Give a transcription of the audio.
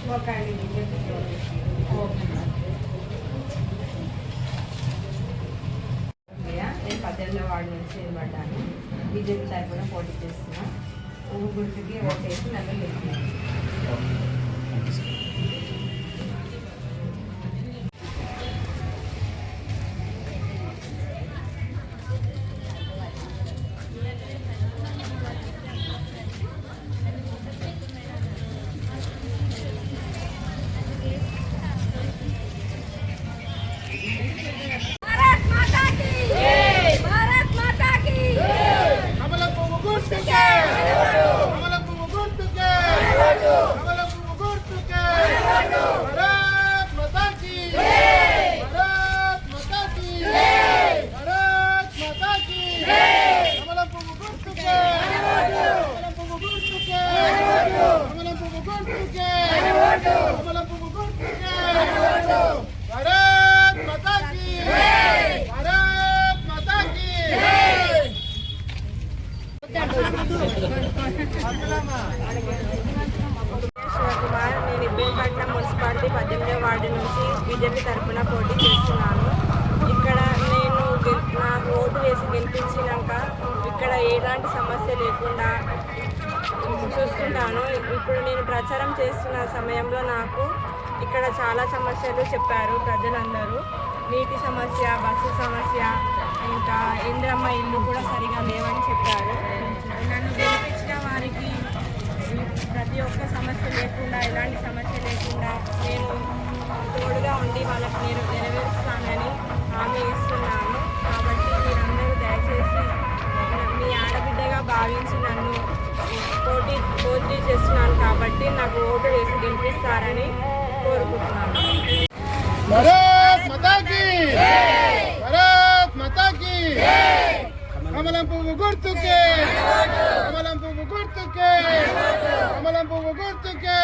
నేను 18వ వార్డు నుంచి నిలబడ్డాను. బీజేపీ తరఫున పోటీ చేస్తున్నా. పువ్వు గుర్తుకి ఓటేసి నన్ను గెలిపినాను. శివకుమార్, నేను ఇబ్రహీంపట్నం మున్సిపాలిటీ 18వ వార్డు నుంచి బీజేపీ తరఫున పోటీ చేస్తున్నాను. ఇక్కడ నేను నాకు ఓటు వేసి గెలిపించినాక ఇక్కడ ఎలాంటి సమస్య లేకుండా చూస్తున్నాను. ఇప్పుడు నేను ప్రచారం చేస్తున్న సమయంలో నాకు ఇక్కడ చాలా సమస్యలు చెప్పారు ప్రజలందరూ. నీటి సమస్య, బస్సు సమస్య, ఇంకా ఇంద్రమ్మ ఇల్లు కూడా సరిగా లేవని చెప్పారు. నన్ను గెలిపించిన వారికి ప్రతి ఒక్క సమస్య లేకుండా, ఎలాంటి సమస్య లేకుండా నేను తోడుగా ఉండి వాళ్ళకి నేను నెరవేరుస్తానని హామీ ఇస్తున్నాను. కాబట్టి మీరందరూ దయచేసి మీ ఆడబిడ్డగా భావించి నన్ను పోటీ చేస్తున్నాను కాబట్టి నాకు ఓటు వేసి గెలిపిస్తారని కోరుకుంటున్నాను. కమలం పువ్వు గుర్తుకే, కమలం పువ్వు గుర్తుకే, కమలం పువ్వు గుర్తుకే.